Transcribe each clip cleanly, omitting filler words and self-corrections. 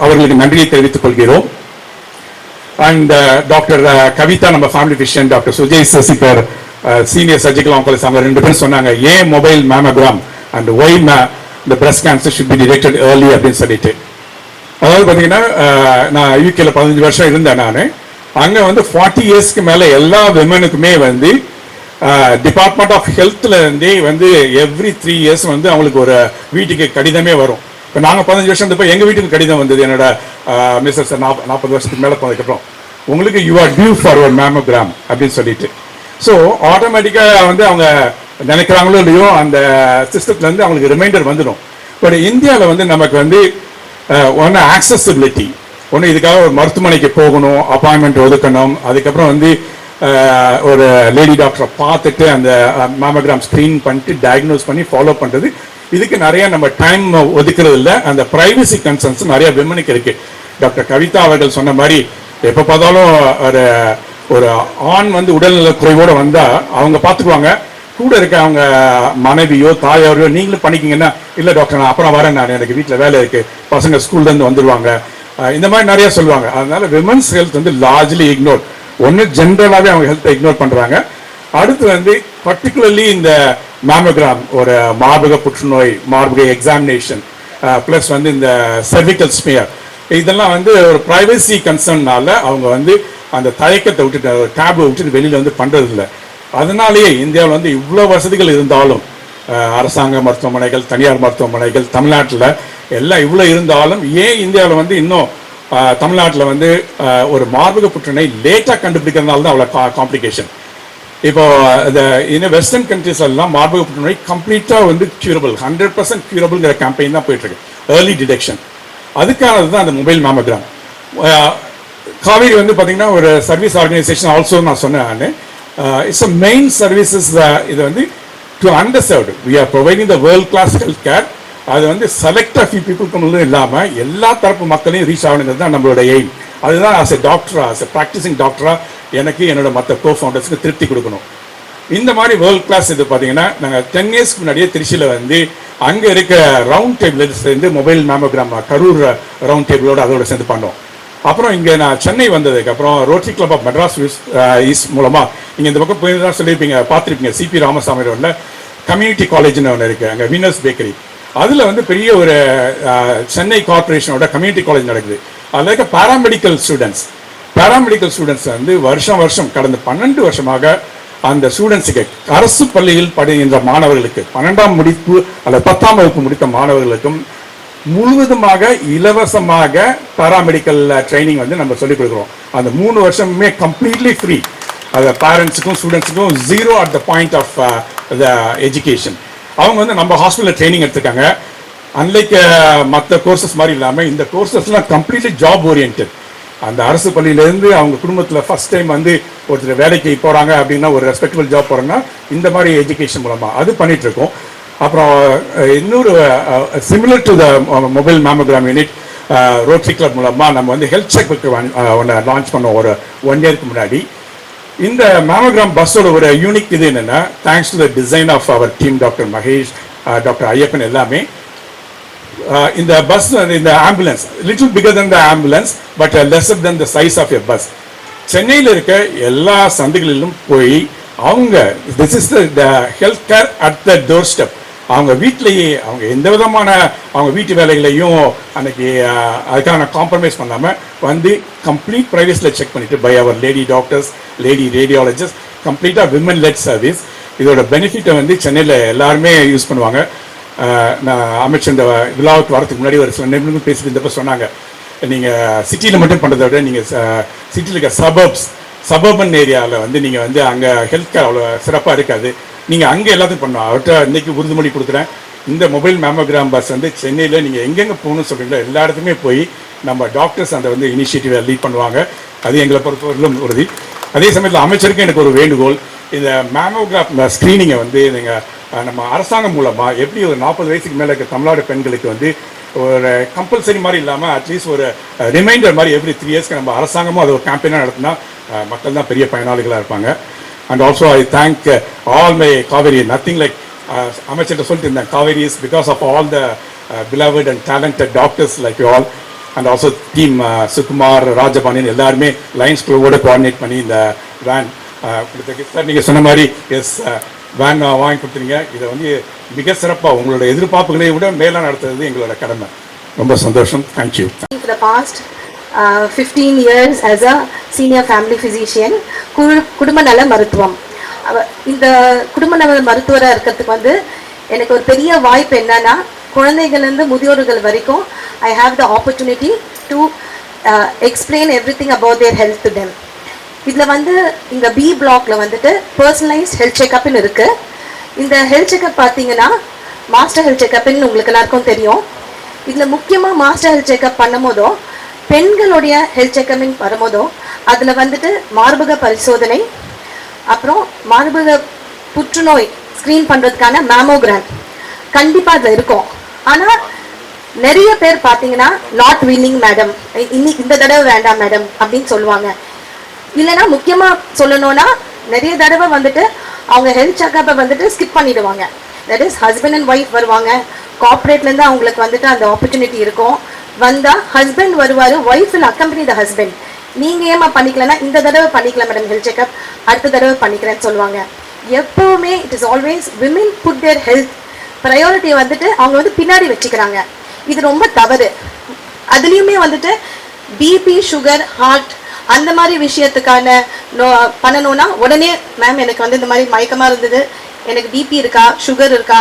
அவர்களுக்கு நன்றியை தெரிவித்துக் கொள்கிறோம். அண்ட் டாக்டர் கவிதா, நம்ம family physician, doctor Sujay Sasikar, senior surgical oncologist, அவங்க 2 பேரும் சொன்னாங்க ஏன் மொபைல் மேமோகிராம் அண்ட் ஒய் இந்த breast cancer should be detected early அப்படின்னு சொல்லிட்டு. அதாவது பார்த்தீங்கன்னா நான் யூகேல 15 வருஷம் இருந்தேன். நான் அங்கே வந்து 40 இயர்ஸ்க்கு மேலே எல்லா விமனுக்குமே வந்து டிபார்ட்மெண்ட் ஆஃப் ஹெல்த்ல இருந்தே வந்து எவ்ரி 3 இயர்ஸ் வந்து அவங்களுக்கு ஒரு வீட்டுக்கு கடிதமே வரும். இப்போ நாங்கள் 15 வருஷம் இருந்தப்போ எங்கள் வீட்டுக்கு கடிதம் வந்தது. என்னோட மிஸ்ஸஸ் 40 வருஷத்துக்கு மேலே போனதுக்கப்புறம் உங்களுக்கு யூ ஆர் டியூ ஃபார் ஒரு மேமோகிராம் அப்படின்னு சொல்லிட்டு. ஸோ ஆட்டோமேட்டிக்காக வந்து அவங்க நினைக்கிறாங்களோ இல்லையோ அந்த சிஸ்டத்துலேருந்து அவங்களுக்கு ரிமைண்டர் வந்துடும். பட் இந்தியாவில் வந்து நமக்கு வந்து ஒன்று ஆக்சசிபிலிட்டி, ஒன்று இதுக்காக ஒரு மருத்துவமனைக்கு போகணும், அப்பாயின்மெண்ட் ஒதுக்கணும், அதுக்கப்புறம் வந்து ஒரு லேடி டாக்டரை பார்த்துட்டு அந்த மேமோகிராம் ஸ்க்ரீன் பண்ணிட்டு டயக்னோஸ் பண்ணி ஃபாலோ பண்ணுறது, இதுக்கு நிறைய நம்ம டைம் ஒதுக்குறது இல்லை. அந்த ப்ரைவசி கன்சர்ன்ஸ் நிறைய விமனுக்கு இருக்கு. டாக்டர் கவிதா அவர்கள் சொன்ன மாதிரி எப்போ பார்த்தாலும் ஒரு ஆண் வந்து உடல்நல குறைவோடு வந்தால் அவங்க பார்த்துக்குவாங்க. கூட இருக்க அவங்க மனைவியோ தாயாரையோ நீங்களும் பண்ணிக்கிங்கன்னா, இல்லை டாக்டர் நான் அப்புறம் வரேன், நான் எனக்கு வீட்டில் வேலை இருக்கு, பசங்க ஸ்கூல்லேருந்து வந்துடுவாங்க, இந்த மாதிரி நிறைய சொல்லுவாங்க. அதனால விமன்ஸ் ஹெல்த் வந்து லார்ஜ்லி இக்னோர். ஒன்று ஜென்ரலாகவே அவங்க ஹெல்த்தை இக்னோர் பண்ணுறாங்க. அடுத்து வந்து பர்டிகுலர்லி இந்த மேமோகிராம் ஒரு மார்பக புற்றுநோய், மார்பக எக்ஸாமினேஷன், ப்ளஸ் வந்து இந்த சர்விக்கல் ஸ்மியர், இதெல்லாம் வந்து ஒரு ப்ரைவசி கன்சர்ன்னால அவங்க வந்து அந்த தயக்கத்தை விட்டுட்டு டேபை விட்டுட்டு வெளியில் வந்து பண்ணுறது இல்லை. அதனாலேயே இந்தியாவில் வந்து இவ்வளோ வசதிகள் இருந்தாலும், அரசாங்க மருத்துவமனைகள், தனியார் மருத்துவமனைகள் தமிழ்நாட்டில் எல்லாம் இவ்வளோ இருந்தாலும் ஏன் இந்தியாவில் வந்து இன்னும் தமிழ்நாட்டில் வந்து ஒரு மார்பக புற்றுநோய் லேட்டாக கண்டுபிடிக்கிறதுனால தான் அவ்வளோ காம்ப்ளிகேஷன். இப்போ இந்த இன்னும் வெஸ்டர்ன் கண்ட்ரிஸ் எல்லாம் மார்பக புற்றுநோய் கம்ப்ளீட்டாக வந்து கியூரபிள், 100% கியூரபிள்ங்கிற கேம்பெயின் தான் போயிட்டு இருக்கு, ஏர்லி டிடெக்ஷன். அதுக்கானது தான் அந்த மொபைல் மேமோகிராம். காவேரி வந்து பார்த்தீங்கன்னா ஒரு சர்வீஸ் ஆர்கனைசேஷன் ஆல்சோ நான் சொன்னேன். It's a main services. இது வந்து to underserved we are providing the world class health care. அது வந்து செலக்ட் ஆஃப் பீப்புளுக்கு மட்டும் இல்லாமல் எல்லா தரப்பு மக்களையும் ரீச் ஆகணுங்கிறது தான் நம்மளோட எய்ம். அதுதான் ஆஸ் எ டாக்டரா, ஆஸ் எ ப்ராக்டிசிங் டாக்டரா எனக்கு என்னோட மற்ற கோ ஃபவுண்டர்ஸ்க்கு திருப்தி கொடுக்கணும். இந்த மாதிரி வேர்ல்ட் கிளாஸ் இது பார்த்தீங்கன்னா நாங்கள் 10 இயர்ஸ்க்கு முன்னாடியே திருச்சியில் வந்து அங்கே இருக்க ரவுண்ட் டேபிள் சேர்ந்து மொபைல் மேமோகிராம் கரூர் ரவுண்ட் டேபிளோடு அதோட சேர்ந்து பண்ணோம். அப்புறம் இங்கே நான் சென்னை வந்ததுக்கு அப்புறம் rotary club of Madras east மூலமாக நீங்கள் இந்த பக்கம் போய் தான் சொல்லியிருப்பீங்க, பார்த்துருப்பீங்க, சிபி ராமசாமி ரோடில் கம்யூனிட்டி காலேஜ்னு ஒன்று இருக்குது, அங்கே வீனஸ் பேக்கரி. அதில் வந்து பெரிய ஒரு சென்னை கார்பரேஷனோட கம்யூனிட்டி காலேஜ் நடக்குது. அதில் இருக்க பாராமெடிக்கல் ஸ்டூடெண்ட்ஸ் வந்து வருஷம் கடந்த 12 வருஷமாக அந்த ஸ்டூடெண்ட்ஸுக்கு அரசு பள்ளியில் படுகின்ற மாணவர்களுக்கு 12ஆம் முடிப்பு அல்லது 10ஆம் வகுப்பு முடித்த மாணவர்களுக்கும் முழுவதுமாக இலவசமாக பாராமெடிக்கல் ட்ரைனிங் வந்து நம்ம சொல்லிக் கொடுக்குறோம். அந்த 3 வருஷமுமே கம்ப்ளீட்லி ஃப்ரீ. அது பேரண்ட்ஸுக்கும் ஸ்டூடெண்ட்ஸுக்கும் 0 at the point of the education. அவங்க வந்து நம்ம ஹாஸ்பிட்டலில் ட்ரைனிங் எடுத்துருக்காங்க. அன்லைக் மற்ற கோர்சஸ் மாதிரி இல்லாமல் இந்த கோர்சஸ்லாம் கம்ப்ளீட்லி ஜாப் ஓரியன்ட். அந்த அரசு பள்ளியிலேருந்து அவங்க குடும்பத்தில் ஃபர்ஸ்ட் டைம் வந்து ஒருத்தர் வேலைக்கு போகிறாங்க அப்படின்னா, ஒரு ரெஸ்பெக்டபிள் ஜாப் போகிறாங்கன்னா இந்த மாதிரி எஜுகேஷன் மூலமாக அது பண்ணிகிட்ருக்கோம். அப்புறம் இன்னொரு similar to the mobile mammogram unit rotary club மூலமாக நம்ம வந்து ஹெல்த் செக்க்கு ஒன்று லான்ச் பண்ணோம் ஒரு 1 இயருக்கு முன்னாடி. இந்த மேமோகிராம் பஸ்ஸோட ஒரு யூனிக் இது என்னென்னா, thanks to the design of our team, doctor Mahesh, doctor Ayyappan எல்லாமே, இந்த பஸ் இந்த ambulance little bigger than the ambulance but lesser than the size of a bus. சென்னையில் இருக்க எல்லா சந்தைகளிலும் போய் அவங்க this is the health care at the doorstep. அவங்க வீட்டிலேயே அவங்க எந்த விதமான அவங்க வீட்டு வேலைகளையும் அன்னைக்கு அதுக்கான காம்ப்ரமைஸ் பண்ணாமல் வந்து கம்ப்ளீட் ப்ரைவேஸில் செக் பண்ணிட்டு by our lady doctors, lady radiologist, கம்ப்ளீட்டாக விமன் லெட் சர்வீஸ். இதோட பெனிஃபிட்டை வந்து சென்னையில் எல்லாருமே யூஸ் பண்ணுவாங்க. நான் அமைச்சர் இந்த விழாவுக்கு வரதுக்கு முன்னாடி ஒரு சில நிமிடங்கள் பேசிட்டு இருந்தப்போ சொன்னாங்க, நீங்கள் சிட்டியில் மட்டும் பண்ணுறதை விட நீங்கள் சிட்டியில் இருக்க சபர்பன் ஏரியாவில் வந்து நீங்கள் வந்து அங்கே ஹெல்த் கேர் அவ்வளோ சிறப்பாக இருக்காது, நீங்கள் அங்கே எல்லாத்தையும் பண்ணணும். அவர்கிட்ட இன்றைக்கி உறுதிமொழி கொடுக்குறேன், இந்த மொபைல் மேமோகிராம் பஸ் வந்து சென்னையில் நீங்கள் எங்கெங்கே போகணும்னு சொல்கிறீங்களோ எல்லா இடத்துக்குமே போய் நம்ம டாக்டர்ஸ் அந்த வந்து இனிஷியேட்டிவை லீட் பண்ணுவாங்க. அது எங்களை பொறுத்தவரையிலும் உறுதி. அதே சமயத்தில் அமைச்சருக்கு எனக்கு ஒரு வேண்டுகோள், இந்த மேமோகிராம் ஸ்க்ரீனிங்கை வந்து நீங்கள் நம்ம அரசாங்கம் மூலமாக எப்படி ஒரு 40 வயசுக்கு மேலே இருக்க தமிழ்நாடு பெண்களுக்கு வந்து ஒரு கம்பல்சரி மாதிரி இல்லாமல் அட்லீஸ்ட் ஒரு ரிமைண்டர் மாதிரி எவ்ரி 3 இயர்ஸ்க்கு நம்ம அரசாங்கமும் அது ஒரு கேம்பெயினாக நடத்தினா மக்கள் தான் பெரிய பயனாளிகளாக இருப்பாங்க. And also I thank all my Kaveri. Nothing like அமைச்சர்கிட்ட சொல்லிட்டு இருந்தேன், Kaveri is because of all the beloved and talented doctors like you all. And also team Sukumar Rajapandian எல்லாருமே லயன்ஸ் குழுவோட கோஆர்டினேட் பண்ணி இந்த வேன் கொடுத்துருக்கு. சார் நீங்கள் சொன்ன மாதிரி எஸ் வேன் வாங்கி கொடுத்துருங்க. இதை வந்து மிக சிறப்பாக உங்களோட எதிர்பார்ப்புகளை விட மேலே நடத்துறது எங்களோட கடமை. ரொம்ப சந்தோஷம். Thank you. For the past 15 years as a senior family physician, குடும்ப நல மருத்துவம், இந்த குடும்ப நல மருத்துவராக இருக்கிறதுக்கு வந்து எனக்கு ஒரு பெரிய வாய்ப்பு என்னன்னா, குழந்தைகள்லேருந்து முதியோர்கள் வரைக்கும் I have the opportunity to explain everything about their health to them. இதில் வந்து இங்கே பி பிளாக்ல வந்துட்டு பர்சனலைஸ்ட் ஹெல்த் செக்அப்னு இருக்குது. இந்த ஹெல்த் செக்அப் பார்த்தீங்கன்னா மாஸ்டர் ஹெல்த் செக்அப்னு உங்களுக்கு எல்லாருக்கும் தெரியும். இதில் முக்கியமாக மாஸ்டர் ஹெல்த் செக்அப் பண்ணும் போதோ பெண்களுடைய ஹெல்த் செக்அப்பிங் வரும்போதோ அதில் வந்துட்டு மார்பக பரிசோதனை, அப்புறம் மார்பக புற்றுநோய் ஸ்க்ரீன் பண்ணுறதுக்கான மேமோகிராம் கண்டிப்பாக அதில் இருக்கும். ஆனால் நிறைய பேர் பார்த்தீங்கன்னா நாட் வில்லிங் மேடம், இந்த தடவை வேண்டாம் மேடம் அப்படின்னு சொல்லுவாங்க. இல்லைன்னா முக்கியமாக சொல்லணும்னா நிறைய தடவை வந்துட்டு அவங்க ஹெல்த் செக்அப்பை வந்துட்டு ஸ்கிப் பண்ணிடுவாங்க. That is husband and wife வருவாங்க, கார்பரேட்லேருந்து அவங்களுக்கு வந்துட்டு அந்த ஆப்பர்ச்சுனிட்டி இருக்கும். வந்தால் ஹஸ்பண்ட் வருவார், wife will accompany the husband. நீங்கள் ஏமா பண்ணிக்கலன்னா இந்த தடவை பண்ணிக்கலாம் மேடம் ஹெல்த் செக்அப், அடுத்த தடவை பண்ணிக்கிறேன்னு சொல்லுவாங்க. எப்போவுமே it is always women put their health ப்ரையாரிட்டியை வந்துட்டு அவங்க வந்து பின்னாடி வச்சுக்கிறாங்க. இது ரொம்ப தவறு. அதுலேயுமே வந்துட்டு பிபி, சுகர், ஹார்ட் அந்த மாதிரி விஷயத்துக்கான பண்ணணும்னா உடனே மேம் எனக்கு வந்து இந்த மாதிரி மயக்கமாக இருந்தது, எனக்கு பிபி இருக்கா, சுகர் இருக்கா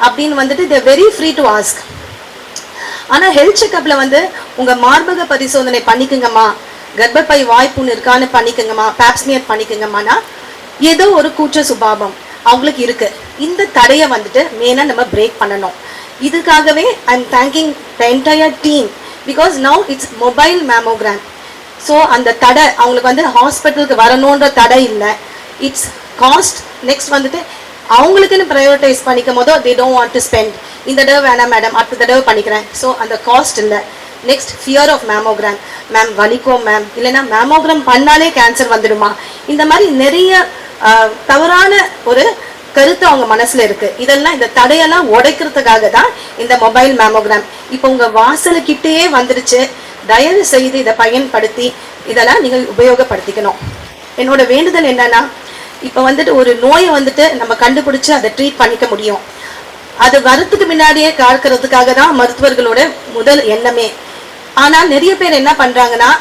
அப்படின்னு வந்துட்டு they very free to ask. ஆனால் ஹெல்த் செக்அப்பில் வந்து உங்கள் மார்பக பரிசோதனை பண்ணிக்கங்கம்மா, கர்ப்பப்பை வாய்ப்புன்னு இருக்கான்னு பண்ணிக்கங்கம்மா, பேப்ஸ்மியர் பண்ணிக்கங்கம்மானா ஏதோ ஒரு கூச்ச சுபாவம் அவங்களுக்கு இருக்குது. இந்த தடையை வந்துட்டு மெயினாக நம்ம பிரேக் பண்ணணும். இதுக்காகவே I am thanking the entire team because now it's mobile mammogram. So அந்த தடை அவங்களுக்கு வந்து ஹாஸ்பிட்டலுக்கு வரணுன்ற தடை இல்லை, இட்ஸ் காஸ்ட். நெக்ஸ்ட் வந்துட்டு அவங்களுக்குன்னு ப்ரையாரிட்டைஸ் பண்ணிக்கும் போதோ they don't want to spend, இந்த தடவை வேணாம் மேடம் அடுத்த தடவை பண்ணிக்கிறேன். ஸோ அந்த காஸ்ட் இல்லை. Next fear of mammogram, ma'am வலிக்கும் மேம், இல்லைன்னா மேமோகிராம் பண்ணாலே கேன்சர் வந்துடுமா, இந்த மாதிரி நிறைய தவறான ஒரு கருத்து அவங்க மனசுல இருக்கு. இதெல்லாம் இந்த தடையெல்லாம் உடைக்கிறதுக்காக தான் இந்த மொபைல் மேமோகிராம் இப்போ உங்க வாசலுக்கிட்டே வந்துடுச்சு. தயவு செய்து இதை பயன்படுத்தி இதெல்லாம் நீங்கள் உபயோகப்படுத்திக்கணும். என்னோட வேண்டுதல் என்னன்னா, இப்போ வந்துட்டு ஒரு நோயை வந்துட்டு நம்ம கண்டுபிடிச்சு அதை ட்ரீட் பண்ணிக்க முடியும். அது வரத்துக்கு முன்னாடியே காக்கிறதுக்காக தான் மருத்துவர்களோட முதல் எண்ணமே. ஆனால் நிறைய பேர் என்ன பண்றாங்கன்னா,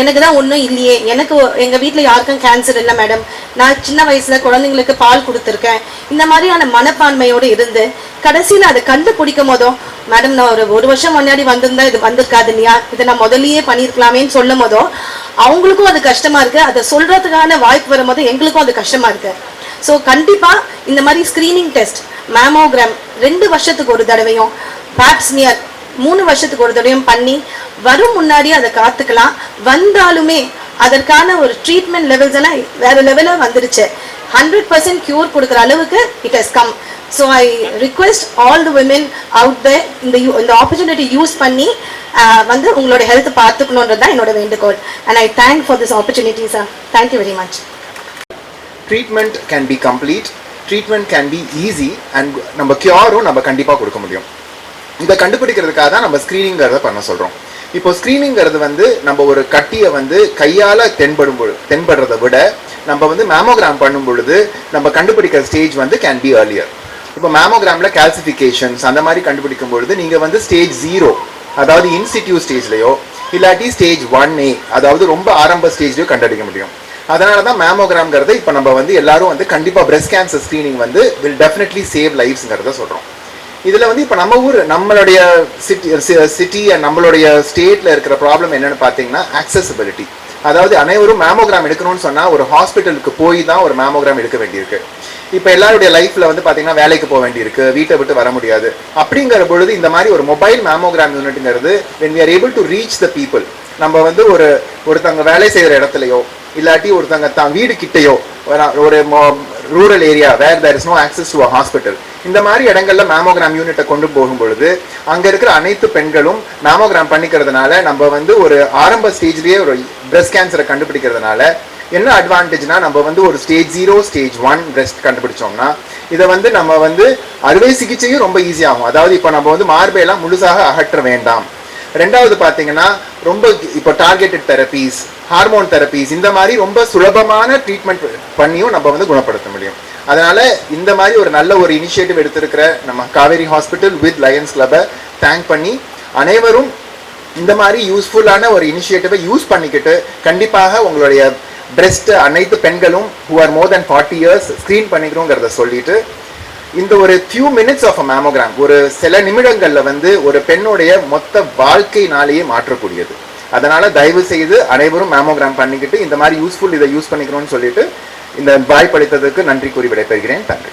எனக்கு தான் ஒன்றும் இல்லையே, எனக்கு எங்கள் வீட்டில் யாருக்கும் கேன்சர் இல்லை மேடம், நான் சின்ன வயசில் குழந்தைங்களுக்கு பால் கொடுத்துருக்கேன், இந்த மாதிரியான மனப்பான்மையோடு இருந்து கடைசியில் அதை கண்டுபிடிக்கும் போதோ மேடம் நான் ஒரு வருஷம் முன்னாடி வந்திருந்தா இது வந்திருக்காது இல்லையா, இதை நான் முதலியே பண்ணியிருக்கலாமேன்னு சொல்லும் போதோ அவங்களுக்கும் அது கஷ்டமாக இருக்குது. அதை சொல்கிறதுக்கான வாய்ப்பு வரும்போது எங்களுக்கும் அது கஷ்டமாக இருக்குது. ஸோ கண்டிப்பாக இந்த மாதிரி ஸ்க்ரீனிங் டெஸ்ட், மேமோகிராம் 2 வருஷத்துக்கு ஒரு தடவையும், பேப்ஸ்மியர் 3 வருஷத்துக்கு ஒரு தடவையும் பண்ணி வரும் முன்னாடி அதை காத்துக்கலாம். வந்தாலுமே அதற்கான ஒரு ட்ரீட்மெண்ட் லெவல்ஸ் எல்லாம் வேற லெவலில் வந்துருச்சு. 100% கியூர் கொடுக்குற அளவுக்கு it has come. So I request all the women out there இந்த ஆப்பர்ச்சுனிட்டி யூஸ் பண்ணி வந்து உங்களோட ஹெல்த் பார்த்துக்கணுன்றது தான் என்னோட வேண்டுகோள். And I thank for this opportunity sir. Thank you very much. Treatment can be complete, treatment can be easy and நம்ம கியூரும் நம்ம கண்டிப்பாக கொடுக்க முடியும். இதை கண்டுபிடிக்கிறதுக்காக தான் நம்ம ஸ்க்ரீனிங்கிறத பண்ண சொல்கிறோம். இப்போ ஸ்க்ரீனிங்கிறது வந்து நம்ம ஒரு கட்டியை வந்து கையால் தென்படுறதை விட நம்ம வந்து மேமோகிராம் பண்ணும் பொழுது நம்ம கண்டுபிடிக்கிற ஸ்டேஜ் வந்து கேன் பி ஏர்லியர். இப்போ மேமோகிராமில் கால்சிஃபிகேஷன்ஸ் அந்த மாதிரி கண்டுபிடிக்கும் பொழுது நீங்கள் வந்து ஸ்டேஜ் 0 அதாவது இன்சிடியூ ஸ்டேஜ்லையோ இல்லாட்டி ஸ்டேஜ் 1A அதாவது ரொம்ப ஆரம்ப ஸ்டேஜ்லையோ கண்டுபிடிக்க முடியும். அதனால தான் மேமோகிராம்ங்கிறத இப்போ நம்ம வந்து எல்லாரும் வந்து கண்டிப்பாக பிரெஸ்ட் கேன்சர் ஸ்க்ரீனிங் வந்து வில் டெஃபினெட்லி சேவ் லைஃப்ஸ்ங்கிறத சொல்கிறோம். இதில் வந்து இப்போ நம்ம ஊர் நம்மளுடைய சிட்டி அண்ட் நம்மளுடைய ஸ்டேட்டில் இருக்கிற ப்ராப்ளம் என்னென்னு பார்த்தீங்கன்னா ஆக்சசிபிலிட்டி. அதாவது அனைவரும் மேமோகிராம் எடுக்கணும்னு சொன்னால் ஒரு ஹாஸ்பிட்டலுக்கு போய் தான் ஒரு மேமோகிராம் எடுக்க வேண்டியிருக்கு. இப்போ எல்லாருடைய லைஃப்பில் வந்து பார்த்தீங்கன்னா வேலைக்கு போக வேண்டியிருக்கு, வீட்டை விட்டு வர முடியாது. அப்படிங்கிற பொழுது இந்த மாதிரி ஒரு மொபைல் மேமோகிராம் யூனிட்ங்கிறது when we are able to reach the people, நம்ம வந்து ஒருத்தங்க வேலை செய்கிற இடத்துலையோ இல்லாட்டி ஒருத்தங்க தான் வீடு கிட்டையோ ஒரு rural area where there is no access to a hospital, இந்த மாதிரி இடங்கள்ல மேமோகிராம் யூனிட்டை கொண்டு போகும் பொழுது அங்க இருக்கிற அனைத்து பெண்களும் மேமோகிராம் பண்ணிக்கிறதுனால நம்ம வந்து ஒரு ஆரம்ப ஸ்டேஜ்லயே ஒரு பிரெஸ்ட் கேன்சரை கண்டுபிடிக்கிறதுனால என்ன அட்வான்டேஜ்னா, நம்ம வந்து ஒரு ஸ்டேஜ் 0 ஸ்டேஜ் 1 பிரெஸ்ட் கண்டுபிடிச்சோம்னா இதை வந்து நம்ம வந்து அறுவை சிகிச்சையும் ரொம்ப ஈஸியாகும். அதாவது இப்போ நம்ம வந்து மார்பையெல்லாம் முழுசாக அகற்ற வேண்டாம். ரெண்டாவது பார்த்தீங்கன்னா ரொம்ப இப்போ டார்கெட்டட் தெரப்பீஸ், ஹார்மோன் தெரப்பீஸ், இந்த மாதிரி ரொம்ப சுலபமான ட்ரீட்மெண்ட் பண்ணியும் நம்ம வந்து குணப்படுத்த முடியும். அதனால இந்த மாதிரி ஒரு நல்ல ஒரு இனிஷியேட்டிவ் எடுத்திருக்கிற நம்ம காவேரி ஹாஸ்பிட்டல் வித் லயன்ஸ் கிளப்பை தேங்க் பண்ணி அனைவரும் இந்த மாதிரி யூஸ்ஃபுல்லான ஒரு இனிஷியேட்டிவை யூஸ் பண்ணிக்கிட்டு கண்டிப்பாக உங்களுடைய பிரெஸ்ட் அனைத்து பெண்களும் who are more than 40 years screen பண்ணிக்கிறோங்கிறத சொல்லிட்டு இந்த ஒரு few minutes of a mammogram ஒரு சில நிமிடங்கள்ல வந்து ஒரு பெண்ணுடைய மொத்த வாழ்க்கையினாலேயே மாற்றக்கூடியது. அதனால தயவு செய்து அனைவரும் மேமோகிராம் பண்ணிக்கிட்டு இந்த மாதிரி யூஸ்ஃபுல் இதை யூஸ் பண்ணிக்கிறோம்னு சொல்லிட்டு இந்த வாய்ப்பளித்ததுக்கு நன்றி கூறி விடைபெறுகிறேன். நன்றி.